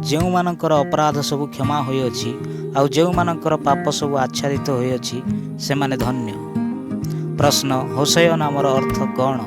ଯେଉଁମାନଙ୍କର ଅପରାଧ ସବୁ କ୍ଷମା ହୋଇଅଛି ଆଉ ଯେଉଁମାନଙ୍କର ପାପ ସବୁ ଆଚ୍ଛାଦିତ ହୋଇଅଛି ସେମାନେ ଧନ୍ୟ। ପ୍ରଶ୍ନ, ହୋସେୟ ନାମର ଅର୍ଥ କ'ଣ?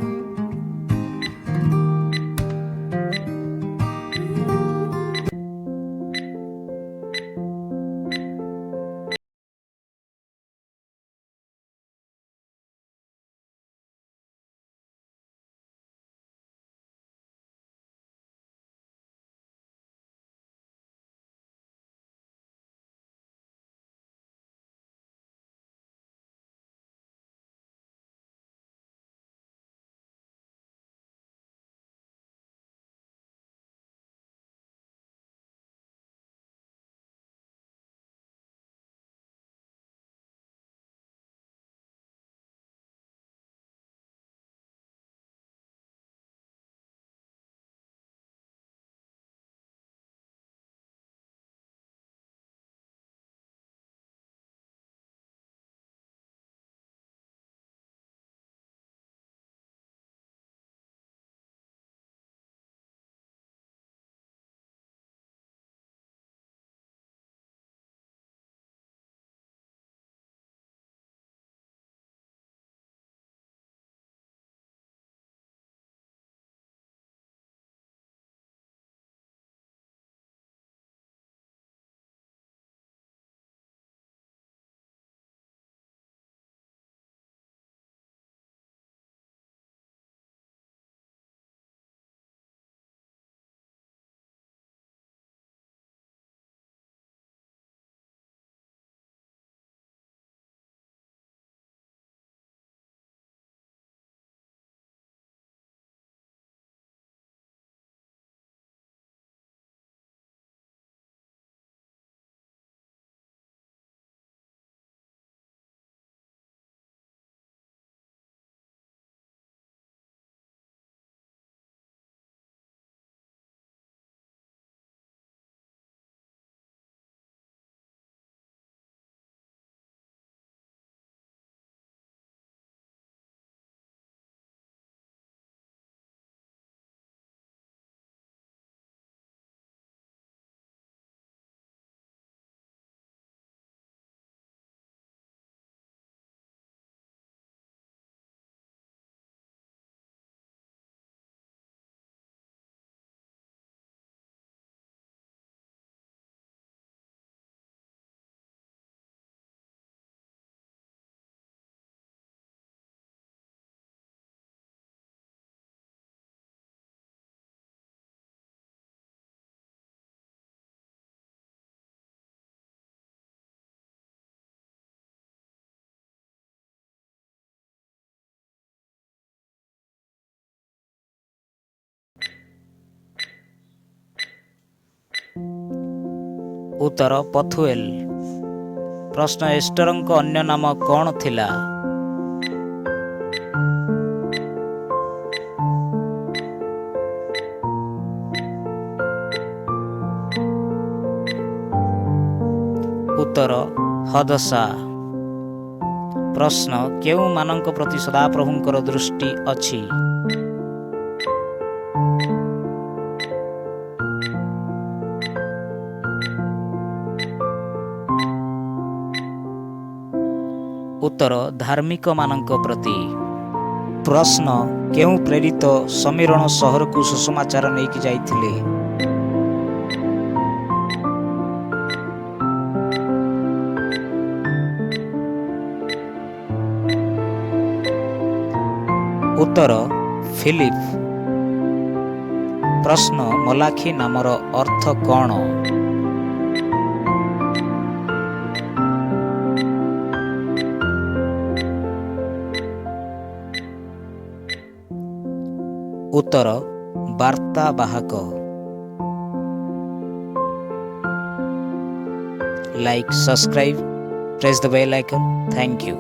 ଉତ୍ତର, ପଥୁଏଲ। ପ୍ରଶ୍ନ, ଏଷ୍ଟରଙ୍କ ଅନ୍ୟ ନାମ କ'ଣ ଥିଲା? ଉତ୍ତର, ହଦସା। ପ୍ରଶ୍ନ, କେଉଁମାନଙ୍କ ପ୍ରତି ସଦାପ୍ରଭୁଙ୍କର ଦୃଷ୍ଟି ଅଛି? ଉତ୍ତର, ଧାର୍ମିକମାନଙ୍କ ପ୍ରତି। ପ୍ରଶ୍ନ, କେଉଁ ପ୍ରେରିତ ସମୀରଣ ସହରକୁ ସୁସମାଚାର ନେଇକି ଯାଇଥିଲେ? ଉତ୍ତର, ଫିଲିପ। ପ୍ରଶ୍ନ, ମଲାଖି ନାମର ଅର୍ଥ କ'ଣ? ଉତ୍ତର, ବାର୍ତ୍ତାବାହକ। Like, subscribe, press the bell icon. Thank you.